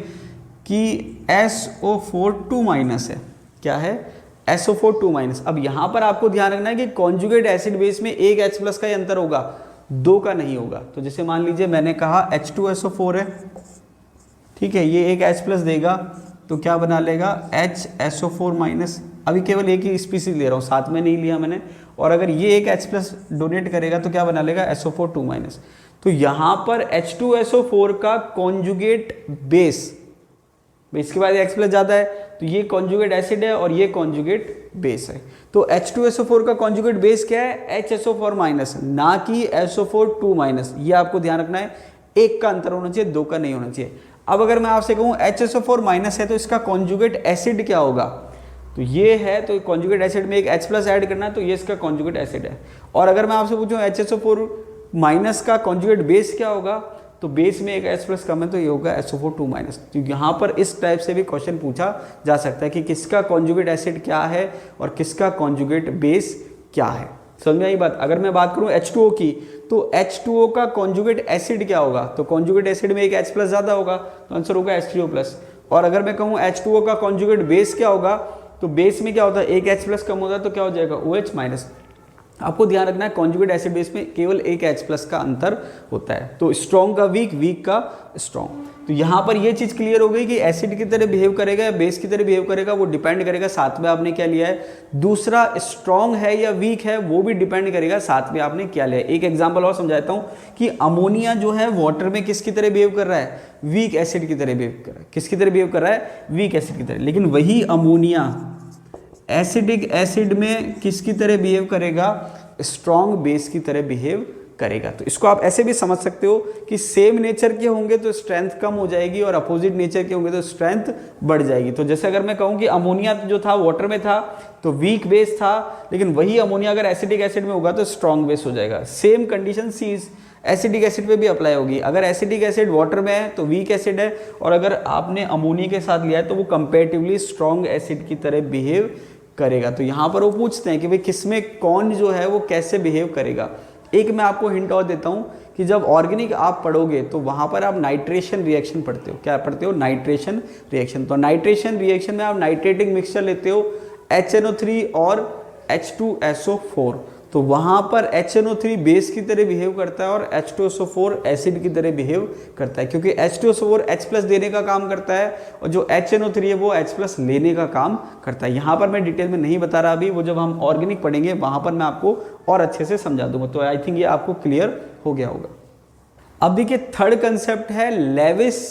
S1: कि SO4 2 माइनस है, क्या है? SO4 2 minus. अब यहाँ पर आपको ध्यान रखना है कि कॉन्जुगेट एसिड बेस में एक H प्लस का ही अंतर होगा, दो का नहीं होगा। तो जैसे मान लीजिए मैंने कहा H2SO4 है, ठीक है, ये एक H प्लस देगा तो क्या बना लेगा? HSO4 minus. अभी केवल एक ही स्पीसीज ले रहा हूँ, साथ में नहीं लिया मैंने। और अगर ये एक H प्लस डोनेट करेगा तो क्या बना लेगा? SO4 2 minus. तो यहाँ पर H2SO4 का कॉन्जुगेट बेस, इसके बाद X प्लस ज़्यादा है तो ये कॉन्जुगेट एसिड है और ये कॉन्जुगेट बेस है। तो H2SO4 का कॉन्जुगेट बेस क्या है? HSO4 माइनस, ना कि SO4 2 माइनस। ये आपको ध्यान रखना है, एक का अंतर होना चाहिए, दो का नहीं होना चाहिए। अब अगर मैं आपसे कहूँ HSO4 माइनस है तो इसका कॉन्जुगेट एसिड क्या होगा? तो ये है, तो कॉन्जुगेट एसिड में एक H प्लस ऐड करना है तो ये इसका कॉन्जुगेट एसिड है। और अगर मैं आपसे पूछूं HSO4 माइनस का कॉन्जुगेट बेस क्या होगा, तो बेस में एक H प्लस कम है तो ये होगा SO4 2 माइनस। तो यहाँ पर इस टाइप से भी क्वेश्चन पूछा जा सकता है कि किसका कॉन्जुगेट एसिड क्या है और किसका कॉन्जुगेट बेस क्या है। समझ में आई बात? अगर मैं बात करूँ H2O की, तो H2O का कॉन्जुगेट एसिड क्या होगा? तो कॉन्जुगेट एसिड में एक H प्लस ज़्यादा होगा तो आंसर होगा H3O प्लस। और अगर मैं कहूँ H2O का कॉन्जुगेट बेस क्या होगा, तो बेस में क्या होता है? एक H प्लस कम होता है तो क्या हो जाएगा? OH minus. आपको ध्यान रखना है कॉन्जुगेट एसिड बेस में केवल एक H प्लस का अंतर होता है। तो स्ट्रॉन्ग का वीक, वीक का स्ट्रॉन्ग। तो यहाँ पर ये चीज़ क्लियर हो गई कि एसिड की तरह बिहेव करेगा या बेस की तरह बिहेव करेगा, वो डिपेंड करेगा साथ में आपने क्या लिया है। दूसरा, स्ट्रॉन्ग है या वीक है वो भी डिपेंड करेगा साथ में आपने क्या लिया है। एक एग्जाम्पल और समझाता हूँ कि अमोनिया जो है वाटर में किसकी तरह बिहेव कर रहा है? वीक एसिड की तरह बिहेव कर रहा है। किसकी तरह बिहेव कर रहा है? वीक एसिड की तरह। लेकिन वही अमोनिया एसिडिक एसिड में किसकी तरह बिहेव करेगा? स्ट्रॉन्ग बेस की तरह बिहेव करेगा। तो इसको आप ऐसे भी समझ सकते हो कि सेम नेचर के होंगे तो स्ट्रेंथ कम हो जाएगी और अपोजिट नेचर के होंगे तो स्ट्रेंथ बढ़ जाएगी। तो जैसे अगर मैं कहूँ कि अमोनिया जो था वाटर में था तो वीक बेस था, लेकिन वही अमोनिया अगर एसिडिक एसिड में होगा तो स्ट्रॉन्ग बेस हो जाएगा। सेम कंडीशन सी एसिडिक एसिड पे भी अप्लाई होगी। अगर एसिडिक एसिड वाटर में है तो वीक एसिड है, और अगर आपने अमोनिया के साथ लिया है तो वो कंपेरेटिवली स्ट्रॉन्ग एसिड की तरह बिहेव करेगा। तो यहाँ पर वो पूछते हैं कि भाई किसमें कौन जो है वो कैसे बिहेव करेगा। एक मैं आपको हिंट और देता हूँ कि जब ऑर्गेनिक आप पढ़ोगे तो वहाँ पर आप नाइट्रेशन रिएक्शन पढ़ते हो। क्या पढ़ते हो? Nitration reaction. तो नाइट्रेशन रिएक्शन में आप नाइट्रेटिक मिक्सचर लेते हो HNO3 और H2SO4। तो वहाँ पर HNO3 बेस की तरह बिहेव करता है और H2SO4 एसिड की तरह बिहेव करता है, क्योंकि H2SO4 H+ देने का काम करता है और जो HNO3 है वो H+ लेने का काम करता है। यहाँ पर मैं डिटेल में नहीं बता रहा अभी, वो जब हम ऑर्गेनिक पढ़ेंगे वहाँ पर मैं आपको और अच्छे से समझा दूंगा। तो आई थिंक ये आपको क्लियर हो गया होगा। अब देखिए थर्ड कंसेप्ट है लेविस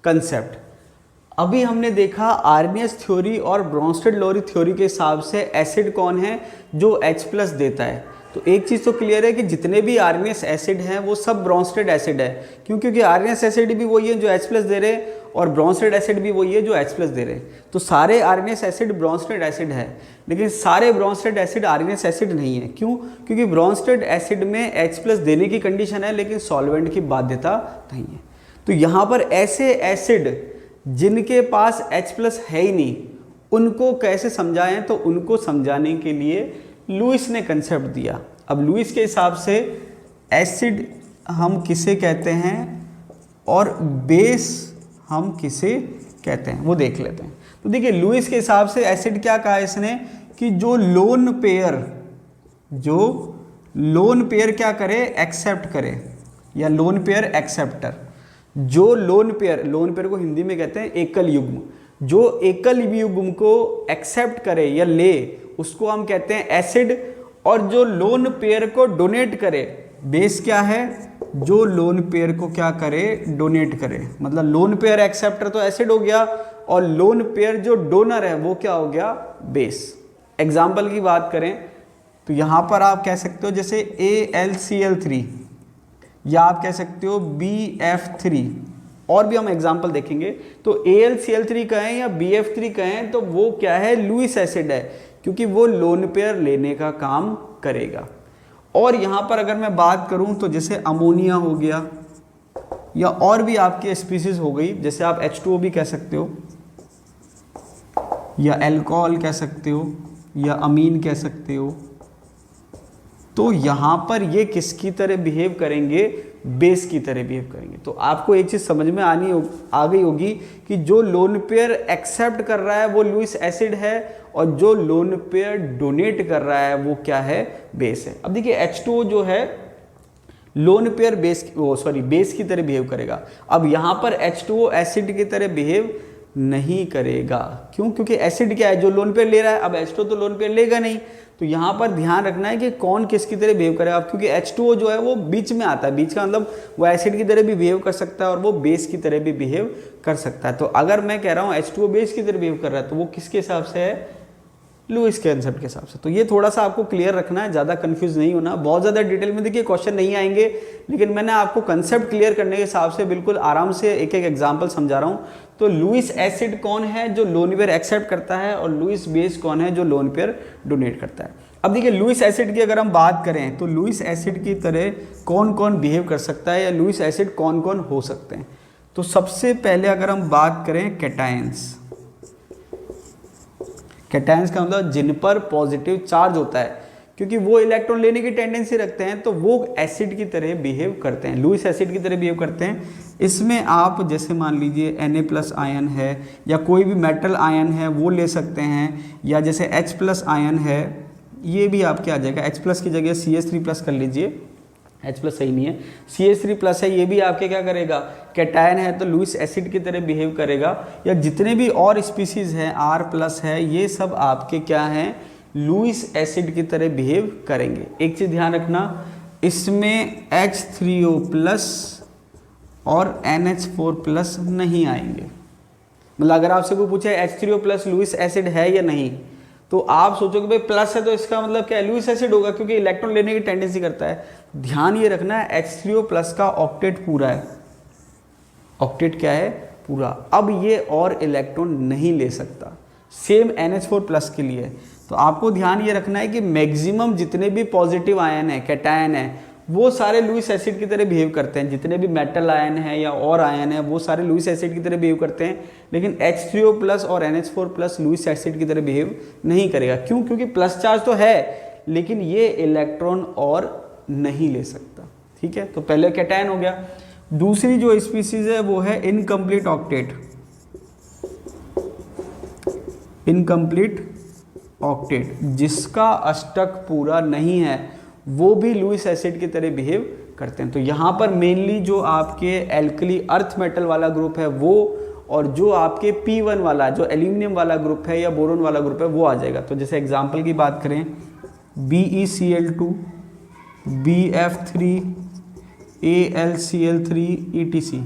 S1: कंसेप्ट। अभी हमने देखा आर्नियस थ्योरी और ब्रोंस्टेड-लोरी थ्योरी के हिसाब से एसिड कौन है जो H+ देता है। तो एक चीज़ तो क्लियर है कि जितने भी आर्नियस एसिड हैं वो सब ब्रोंस्टेड एसिड है। क्यों? क्योंकि आर्नियस एसिड भी वही है जो H+ दे रहे हैं और ब्रोंस्टेड एसिड भी वही है जो H+ दे रहे हैं। तो सारे आर्नियस एसिड ब्रोंस्टेड एसिड है, लेकिन सारे ब्रोंस्टेड एसिड आर्नियस एसिड नहीं है। क्यों? क्योंकि ब्रोंस्टेड एसिड में H+ देने की कंडीशन है लेकिन सॉल्वेंट की बाध्यता नहीं है। तो यहाँ पर ऐसे एसिड जिनके पास H+ है ही नहीं, उनको कैसे समझाएं? तो उनको समझाने के लिए लुईस ने कंसेप्ट दिया। अब लुईस के हिसाब से एसिड हम किसे कहते हैं और बेस हम किसे कहते हैं वो देख लेते हैं। तो देखिए लुईस के हिसाब से एसिड क्या कहा इसने कि जो लोन पेयर क्या करे, एक्सेप्ट करे, या लोन पेयर एक्सेप्टर। जो लोन पेयर को हिंदी में कहते हैं एकल युग्म, जो एकल युग्म को एक्सेप्ट करे या ले उसको हम कहते हैं एसिड। और जो लोन पेयर को डोनेट करे, बेस क्या है, जो लोन पेयर को क्या करे, डोनेट करे। मतलब लोन पेयर एक्सेप्टर तो एसिड हो गया और लोन पेयर जो डोनर है वो क्या हो गया, बेस। एग्जाम्पल की बात करें तो यहां पर आप कह सकते हो जैसे AlCl3 या आप कह सकते हो BF3, और भी हम एग्जाम्पल देखेंगे। तो AlCl3 कहें या BF3 कहें तो वो क्या है, लुईस एसिड है, क्योंकि वो लोन पेयर लेने का काम करेगा। और यहाँ पर अगर मैं बात करूँ तो जैसे अमोनिया हो गया या और भी आपकी स्पीसीज हो गई, जैसे आप H2O भी कह सकते हो या अल्कोहल कह सकते हो या अमीन कह सकते हो। तो यहाँ पर ये किसकी तरह बिहेव करेंगे, बेस की तरह बिहेव करेंगे। तो आपको एक चीज़ समझ में आ गई होगी कि जो लोन पेयर एक्सेप्ट कर रहा है वो लुईस एसिड है और जो लोन पेयर डोनेट कर रहा है वो क्या है, बेस है। अब देखिए H2O जो है लोन पेयर बेस की तरह बिहेव करेगा। अब यहाँ पर H2O एसिड की तरह बिहेव नहीं करेगा। क्यों? क्योंकि एसिड क्या है, जो लोन पेयर ले रहा है। अब H2O तो लोन पेयर लेगा नहीं, तो यहाँ पर ध्यान रखना है कि कौन किसकी तरह बिहेव करेगा। क्योंकि H2O जो है वो बीच में आता है, बीच का मतलब वो एसिड की तरह भी बिहेव कर सकता है और वो बेस की तरह भी बिहेव कर सकता है। तो अगर मैं कह रहा हूँ H2O बेस की तरह बिहेव कर रहा है तो वो किसके हिसाब से है, लुईस के कंसेप्ट के हिसाब से। तो ये थोड़ा सा आपको क्लियर रखना है, ज़्यादा कंफ्यूज नहीं होना। बहुत ज़्यादा डिटेल में देखिए क्वेश्चन नहीं आएंगे, लेकिन मैंने आपको कंसेप्ट क्लियर करने के हिसाब से बिल्कुल आराम से एक एक एग्जांपल समझा रहा हूँ। तो लुईस एसिड कौन है, जो लोन पेयर एक्सेप्ट करता है, और लुईस बेस कौन है, जो लोन पेयर डोनेट करता है। अब देखिए लुईस एसिड की अगर हम बात करें तो लुईस एसिड की तरह कौन कौन बिहेव कर सकता है या लुईस एसिड कौन कौन हो सकते हैं। तो सबसे पहले अगर हम बात करें कैटायंस का मतलब जिन पर पॉजिटिव चार्ज होता है, क्योंकि वो इलेक्ट्रॉन लेने की टेंडेंसी रखते हैं तो वो एसिड की तरह बिहेव करते हैं, लुईस एसिड की तरह बिहेव करते हैं। इसमें आप जैसे मान लीजिए Na+ आयन है या कोई भी मेटल आयन है वो ले सकते हैं, या जैसे H+ आयन है ये भी आपके आ जाएगा। H+ की जगह CH3+ कर लीजिए, H+ सही नहीं है, CH3+ है, ये भी आपके क्या करेगा, कैटायन है तो लुईस एसिड की तरह बिहेव करेगा। या जितने भी और स्पीसीज हैं, R+ है, ये सब आपके क्या हैं, लुईस एसिड की तरह बिहेव करेंगे। एक चीज़ ध्यान रखना, इसमें H3O+ और NH4+ नहीं आएंगे। मतलब अगर आपसे कोई पूछे H3O+ लुईस एसिड है या नहीं, तो आप सोचोगे भाई प्लस है तो इसका मतलब क्या है, लुईस एसिड होगा, क्योंकि इलेक्ट्रॉन लेने की टेंडेंसी करता है। ध्यान ये रखना है H3O+ का ऑक्टेट पूरा है, ऑक्टेट क्या है, पूरा। अब ये और इलेक्ट्रॉन नहीं ले सकता, सेम NH4+ के लिए। तो आपको ध्यान ये रखना है कि मैक्सिमम जितने भी पॉजिटिव आयन है, कैटायन है, वो सारे लुईस एसिड की तरह बिहेव करते हैं। जितने भी मेटल आयन है या और आयन है वो सारे लुईस एसिड की तरह बिहेव करते हैं, लेकिन H3O+ और NH4+ लुईस एसिड की तरह बिहेव नहीं करेगा। क्यों? क्योंकि प्लस चार्ज तो है लेकिन ये इलेक्ट्रॉन और नहीं ले सकता। ठीक है, तो पहले कैटायन हो गया। दूसरी जो स्पीसीज है वो है इनकम्प्लीट ऑक्टेट जिसका अष्टक पूरा नहीं है वो भी लुईस एसिड की तरह बिहेव करते हैं। तो यहाँ पर मेनली जो आपके एल्कली अर्थ मेटल वाला ग्रुप है वो, और जो आपके P1 वाला जो एल्यूमिनियम वाला ग्रुप है या बोरोन वाला ग्रुप है वो आ जाएगा। तो जैसे एग्जांपल की बात करें BeCl2, BF3, AlCl3 ETC,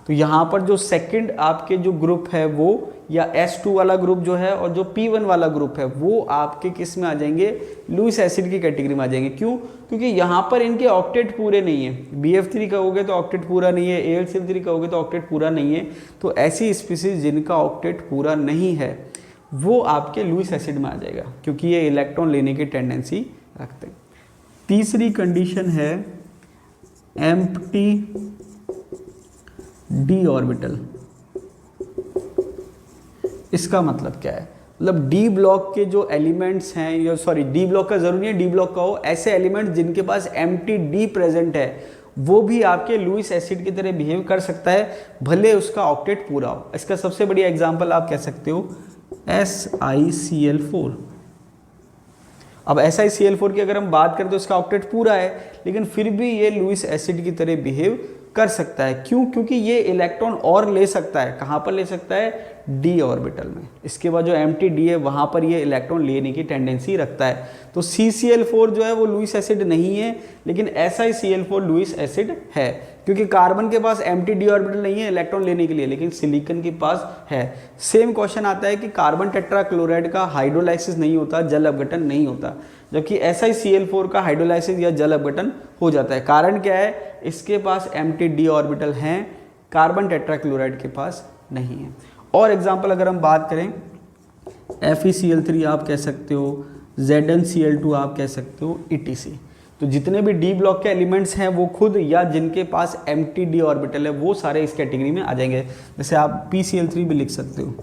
S1: तो यहाँ पर जो सेकंड आपके जो ग्रुप है वो या S2 वाला ग्रुप जो है और जो P1 वाला ग्रुप है वो आपके किस में आ जाएंगे, लुईस एसिड की कैटेगरी में आ जाएंगे। क्यों? क्योंकि यहाँ पर इनके ऑक्टेट पूरे नहीं है। BF3 कहोगे तो ऑक्टेट पूरा नहीं है, AlCl3 कहोगे तो ऑक्टेट पूरा नहीं है। तो ऐसी स्पीसीज जिनका ऑक्टेट पूरा नहीं है वो आपके लुईस एसिड में आ जाएगा क्योंकि ये इलेक्ट्रॉन लेने की टेंडेंसी रखते हैं। तीसरी कंडीशन है एम्प्टी डी ऑर्बिटल। इसका मतलब क्या है? मतलब डी ब्लॉक के जो एलिमेंट्स हैं, या सॉरी डी ब्लॉक का जरूरी है डी ब्लॉक का हो, ऐसे एलिमेंट जिनके पास एम्प्टी डी प्रेजेंट है वो भी आपके लुईस एसिड की तरह बिहेव कर सकता है भले उसका ऑक्टेट पूरा हो। इसका सबसे बढ़िया एग्जांपल आप कह सकते हो SiCl4। अब SiCl4 की अगर हम बात करें तो इसका ऑक्टेट पूरा है लेकिन फिर भी ये लुईस एसिड की तरह बिहेव कर सकता है। क्यों? क्योंकि ये इलेक्ट्रॉन और ले सकता है। कहाँ पर ले सकता है? डी ऑर्बिटल में। इसके बाद जो एम्प्टी डी है वहाँ पर ये इलेक्ट्रॉन लेने की टेंडेंसी रखता है। तो CCl4 जो है वो लुईस एसिड नहीं है लेकिन SiCl4 लुईस एसिड है क्योंकि कार्बन के पास एम्प्टी डी ऑर्बिटल नहीं है इलेक्ट्रॉन लेने के लिए, लेकिन सिलिकॉन के पास है। सेम क्वेश्चन आता है कि कार्बन टेट्राक्लोराइड का हाइड्रोलाइसिस नहीं होता, जल अपघटन नहीं होता, जबकि SiCl4 का हाइड्रोलाइसिस या जल अपघटन हो जाता है। कारण क्या है? इसके पास एम्प्टी डी ऑर्बिटल हैं, कार्बन टेट्राक्लोराइड के पास नहीं है। और एग्जांपल अगर हम बात करें FeCl3 आप कह सकते हो, ZnCl2 आप कह सकते हो, ETC। तो जितने भी डी ब्लॉक के एलिमेंट्स हैं वो खुद या जिनके पास एम्प्टी डी ऑर्बिटल है वो सारे इस कैटेगरी में आ जाएंगे। जैसे आप PCl3 भी लिख सकते हो।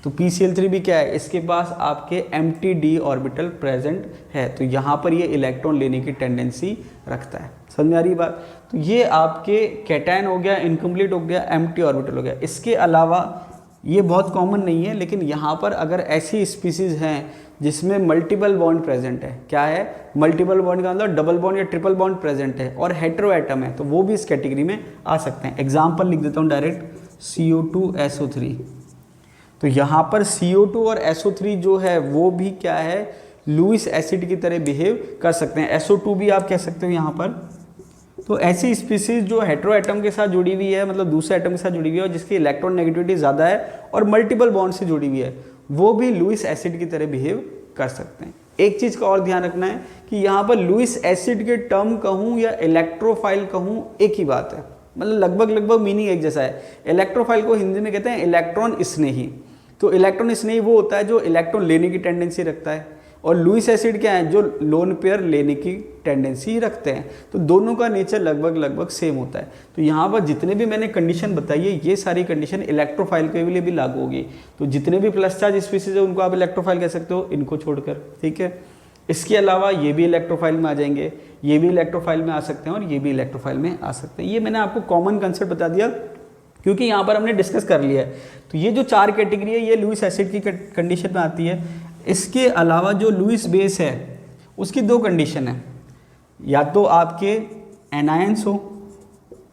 S1: तो PCl3 भी क्या है? इसके पास आपके एम्प्टी डी ऑर्बिटल प्रेजेंट है तो यहाँ पर ये इलेक्ट्रॉन लेने की टेंडेंसी रखता है। समझ में आ रही बात? तो ये आपके कैटायन हो गया, इनकम्प्लीट हो गया, एम्प्टी ऑर्बिटल हो गया। इसके अलावा ये बहुत कॉमन नहीं है लेकिन यहाँ पर अगर ऐसी स्पीसीज हैं जिसमें मल्टीपल बॉन्ड प्रेजेंट है, क्या है? मल्टीपल बॉन्ड का मतलब डबल बॉन्ड या ट्रिपल बॉन्ड प्रेजेंट है और हेटेरो एटम है तो वो भी इस कैटेगरी में आ सकते हैं। एग्जाम्पल लिख देता हूँ डायरेक्ट, CO2 SO3। तो यहाँ पर CO2 और SO3 जो है वो भी क्या है? लुईस एसिड की तरह बिहेव कर सकते हैं। SO2 भी आप कह सकते हो यहाँ पर। तो ऐसी स्पीसीज जो हेटेरो एटम के साथ जुड़ी हुई है, मतलब दूसरे एटम के साथ जुड़ी हुई है और जिसकी इलेक्ट्रॉन नेगेटिविटी ज़्यादा है और मल्टीपल बॉन्ड से जुड़ी हुई है, वो भी लुईस एसिड की तरह बिहेव कर सकते हैं। एक चीज़ का और ध्यान रखना है कि यहाँ पर लुईस एसिड के टर्म कहूँ या इलेक्ट्रोफाइल कहूँ एक ही बात है, मतलब लगभग मीनिंग एक जैसा है। इलेक्ट्रोफाइल को हिंदी में कहते हैं इलेक्ट्रॉन स्नेही। तो इलेक्ट्रॉन स्नेही वो होता है जो इलेक्ट्रॉन लेने की टेंडेंसी रखता है और लुईस एसिड क्या है? जो लोन पेयर लेने की टेंडेंसी रखते हैं। तो दोनों का नेचर लगभग सेम होता है। तो यहाँ पर जितने भी मैंने कंडीशन बताई है ये सारी कंडीशन इलेक्ट्रोफाइल के लिए भी लागू होगी। तो जितने भी प्लस चार्ज स्पीसीज है उनको आप इलेक्ट्रोफाइल कह सकते हो, इनको छोड़कर, ठीक है। इसके अलावा ये भी इलेक्ट्रोफाइल में आ जाएंगे, ये भी इलेक्ट्रोफाइल में आ सकते हैं और ये भी इलेक्ट्रोफाइल में आ सकते हैं। ये मैंने आपको कॉमन कंसेप्ट बता दिया क्योंकि यहाँ पर हमने डिस्कस कर लिया है। तो ये जो चार कैटेगरी है ये लुईस एसिड की कंडीशन में आती है। इसके अलावा जो लुईस बेस है उसकी दो कंडीशन है, या तो आपके एनायंस हो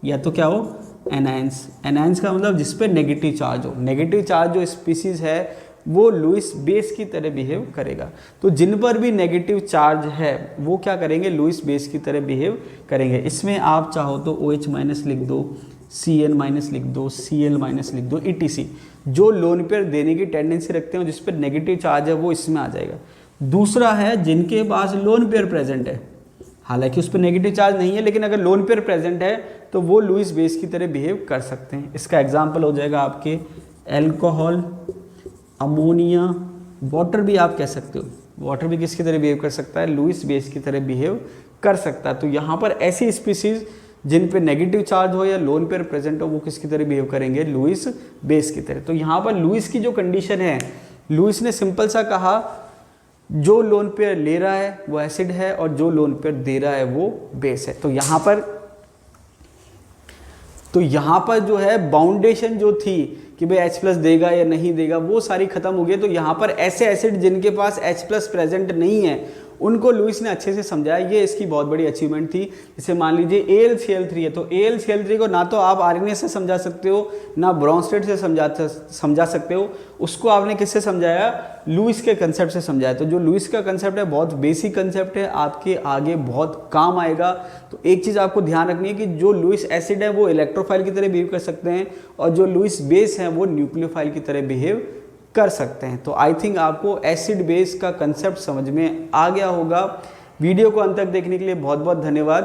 S1: या तो क्या हो, एनायंस। एनायंस का मतलब जिस पे नेगेटिव चार्ज हो। नेगेटिव चार्ज जो स्पीसीज है वो लुईस बेस की तरह बिहेव करेगा। तो जिन पर भी नेगेटिव चार्ज है वो क्या करेंगे? लुईस बेस की तरह बिहेव करेंगे। इसमें आप चाहो तो OH माइनस लिख दो, Cl माइनस लिख दो, Cl माइनस लिख दो, ETC। जो लोन पेयर देने की टेंडेंसी रखते हैं जिस पर नेगेटिव चार्ज है वो इसमें आ जाएगा। दूसरा है जिनके पास लोन पेयर प्रेजेंट है, हालांकि उस पर नेगेटिव चार्ज नहीं है लेकिन अगर लोन पेयर प्रेजेंट है तो वो लुईस बेस की तरह बिहेव कर सकते हैं। इसका एग्जाम्पल हो जाएगा आपके एल्कोहल, अमोनिया, वाटर भी आप कह सकते हो। वाटर भी किसकी तरह बिहेव कर सकता है? लुईस बेस की तरह बिहेव कर सकता है। तो यहाँ पर ऐसी स्पीसीज जिन पे नेगेटिव चार्ज हो या लोन पेयर प्रेजेंट हो वो किसकी तरह बिहेव करेंगे? लुईस बेस की तरह। तो यहाँ पर लुईस की जो कंडीशन है, लुईस ने सिंपल सा कहा जो लोन पेयर ले रहा है वो एसिड है और जो लोन पेयर दे रहा है वो बेस है। तो यहाँ पर तो यहाँ पर जो है बाउंडेशन जो थी कि भाई H+ देगा या नहीं देगा, वो सारी खत्म हो गई। तो यहाँ पर ऐसे एसिड जिनके पास H+ प्रेजेंट नहीं है उनको लुईस ने अच्छे से समझाया, ये इसकी बहुत बड़ी अचीवमेंट थी। जैसे मान लीजिए AlCl3 है, तो AlCl3 को ना तो आप आर्गेनियस से समझा सकते हो ना ब्रोंस्टेड से समझा सकते हो, उसको आपने किससे समझाया, लुईस के कंसेप्ट से समझाया। तो जो लुईस का कंसेप्ट है बहुत बेसिक कंसेप्ट है, आपके आगे बहुत काम आएगा। तो एक चीज़ आपको ध्यान रखनी है कि जो लुईस एसिड है वो इलेक्ट्रोफाइल की तरह बिहेव कर सकते हैं और जो लुईस बेस है वो न्यूक्लियोफाइल की तरह बिहेव कर सकते हैं। तो आई थिंक आपको एसिड बेस का कंसेप्ट समझ में आ गया होगा। वीडियो को अंत तक देखने के लिए बहुत बहुत धन्यवाद।